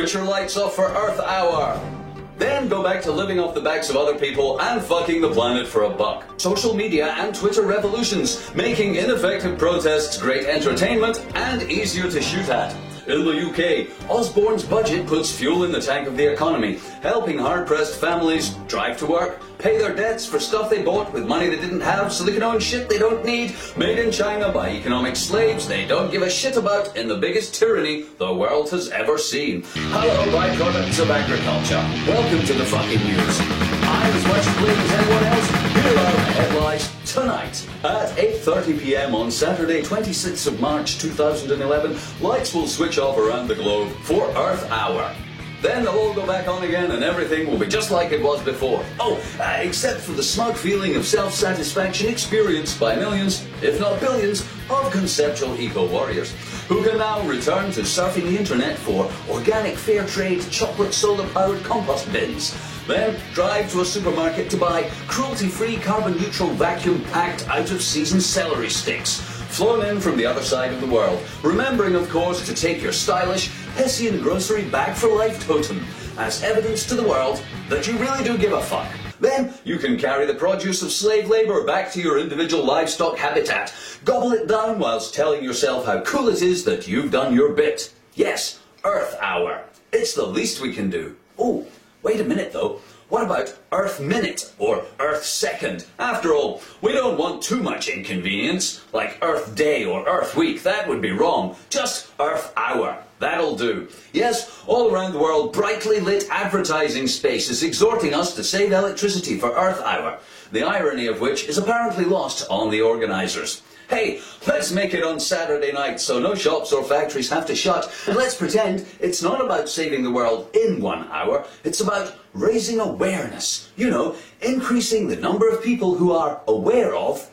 switch your lights off for Earth Hour. Then go back to living off the backs of other people and fucking the planet for a buck. Social media and Twitter revolutions, making ineffective protests great entertainment and easier to shoot at. In the UK, Osborne's budget puts fuel in the tank of the economy, helping hard-pressed families drive to work, pay their debts for stuff they bought with money they didn't have so they can own shit they don't need, made in China by economic slaves they don't give a shit about in the biggest tyranny the world has ever seen. Hello, byproducts of agriculture. Welcome to the fucking news. I'm as much to blame as anyone else. Here are the headlines tonight. At 8:30 p.m. on Saturday, 26th of March 2011, lights will switch off around the globe for Earth Hour. Then they'll all go back on again and everything will be just like it was before. Except for the smug feeling of self-satisfaction experienced by millions, if not billions, of conceptual eco-warriors, who can now return to surfing the internet for organic, fair trade, chocolate soda-powered compost bins. Then drive to a supermarket to buy cruelty-free, carbon-neutral, vacuum-packed, out-of-season celery sticks, flown in from the other side of the world, remembering, of course, to take your stylish Hessian grocery bag-for-life totem as evidence to the world that you really do give a fuck. Then you can carry the produce of slave labour back to your individual livestock habitat, gobble it down whilst telling yourself how cool it is that you've done your bit. Yes, Earth Hour. It's the least we can do. Oh, wait a minute though. What about Earth Minute or Earth Second? After all, we don't want too much inconvenience, like Earth Day or Earth Week. That would be wrong. Just Earth Hour. That'll do. Yes, all around the world, brightly lit advertising spaces exhorting us to save electricity for Earth Hour, the irony of which is apparently lost on the organisers. Hey, let's make it on Saturday night so no shops or factories have to shut. And let's pretend it's not about saving the world in 1 hour. It's about raising awareness. You know, increasing the number of people who are aware of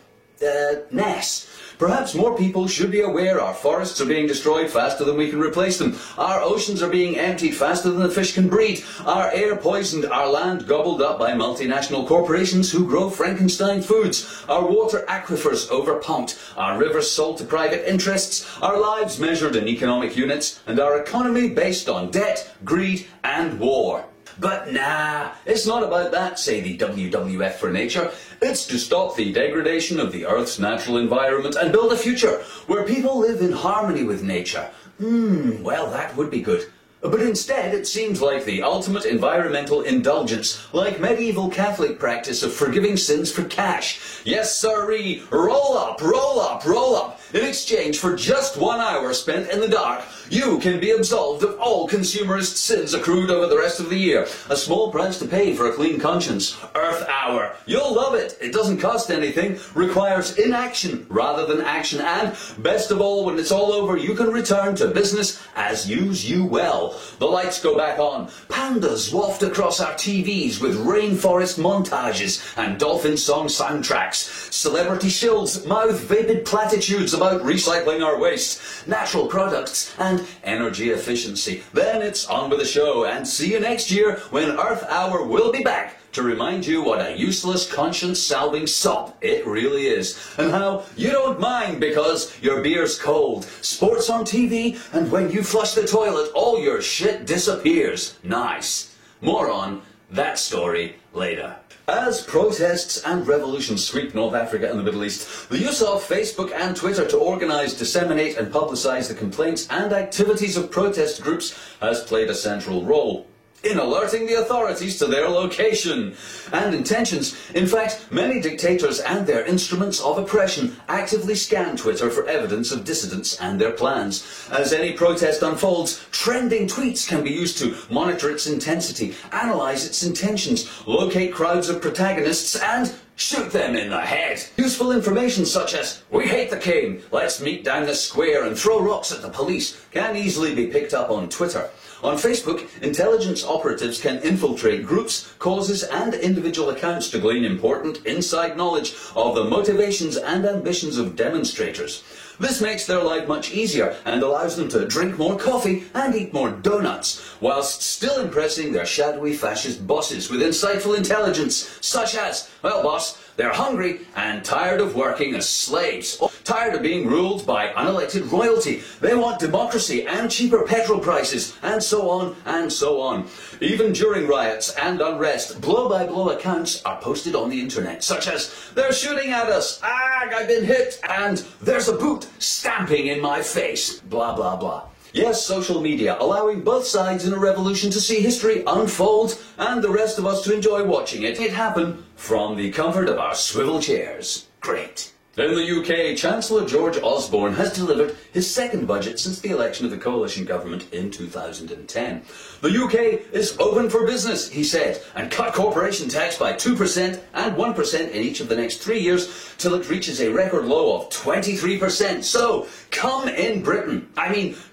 ness. Perhaps more people should be aware our forests are being destroyed faster than we can replace them. Our oceans are being emptied faster than the fish can breathe. Our air poisoned, our land gobbled up by multinational corporations who grow Frankenstein foods. Our water aquifers overpumped. Our rivers sold to private interests. Our lives measured in economic units. And our economy based on debt, greed and war. But nah, it's not about that, say the WWF for Nature. It's to stop the degradation of the Earth's natural environment and build a future where people live in harmony with nature. Well, that would be good. But instead, it seems like the ultimate environmental indulgence, like medieval Catholic practice of forgiving sins for cash. Yes, sirree, roll up, roll up, roll up. In exchange for just 1 hour spent in the dark, you can be absolved of all consumerist sins accrued over the rest of the year. A small price to pay for a clean conscience. Earth Hour. You'll love it. It doesn't cost anything, requires inaction rather than action, and best of all, when it's all over, you can return to business as use you well. The lights go back on. Pandas waft across our TVs with rainforest montages and dolphin song soundtracks. Celebrity shills mouth vapid platitudes about recycling our waste, natural products and energy efficiency. Then it's on with the show, and see you next year when Earth Hour will be back to remind you what a useless, conscience-salving sop it really is, and how you don't mind because your beer's cold, sports on TV, and when you flush the toilet, all your shit disappears. Nice. More on that story later. As protests and revolutions sweep North Africa and the Middle East, the use of Facebook and Twitter to organise, disseminate and publicise the complaints and activities of protest groups has played a central role in alerting the authorities to their location and intentions. In fact, many dictators and their instruments of oppression actively scan Twitter for evidence of dissidents and their plans. As any protest unfolds, trending tweets can be used to monitor its intensity, analyse its intentions, locate crowds of protagonists and shoot them in the head. Useful information such as, "We hate the king, let's meet down the square and throw rocks at the police," can easily be picked up on Twitter. On Facebook, intelligence operatives can infiltrate groups, causes and individual accounts to glean important inside knowledge of the motivations and ambitions of demonstrators. This makes their life much easier and allows them to drink more coffee and eat more donuts, whilst still impressing their shadowy fascist bosses with insightful intelligence, such as, "Well, boss, They're hungry and tired of working as slaves. Tired of being ruled by unelected royalty. They want democracy and cheaper petrol prices, and so on and so on. Even during riots and unrest, blow-by-blow accounts are posted on the internet, such as, "They're shooting at us, I've been hit, and there's a boot stamping in my face," blah blah blah. Yes, social media, allowing both sides in a revolution to see history unfold, and the rest of us to enjoy watching it happen from the comfort of our swivel chairs. Great. In the UK, Chancellor George Osborne has delivered his second budget since the election of the coalition government in 2010. The UK is open for business, he said, and cut corporation tax by 2% and 1% in each of the next 3 years till it reaches a record low of 23%. So, come in Britain.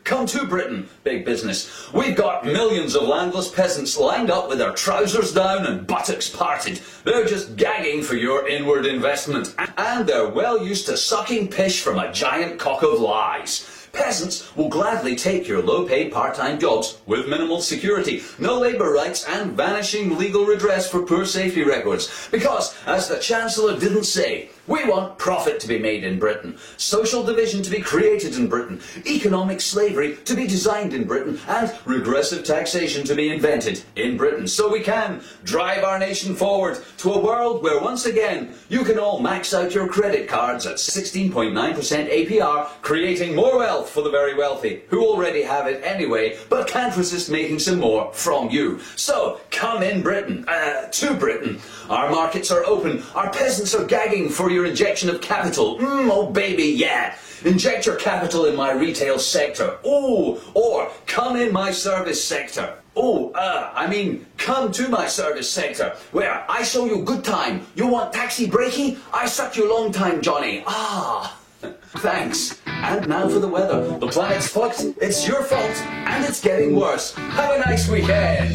Come to Britain, big business. We've got millions of landless peasants lined up with their trousers down and buttocks parted. They're just gagging for your inward investment. And they're well used to sucking pish from a giant cock of lies. Peasants will gladly take your low-paid part-time jobs with minimal security, no labour rights and vanishing legal redress for poor safety records. Because, as the Chancellor didn't say, we want profit to be made in Britain, social division to be created in Britain, economic slavery to be designed in Britain, and regressive taxation to be invented in Britain, so we can drive our nation forward to a world where once again you can all max out your credit cards at 16.9% APR, creating more wealth for the very wealthy, who already have it anyway, but can't resist making some more from you. So, come in Britain, to Britain. Our markets are open, our peasants are gagging for your injection of capital. Oh baby, yeah. Inject your capital in my retail sector. Oh, or come in my service sector. Come to my service sector, where I show you good time. You want taxi breaky? I suck you long time, Johnny. Thanks. And now for the weather. The planet's fucked, it's your fault, and it's getting worse. Have a nice weekend.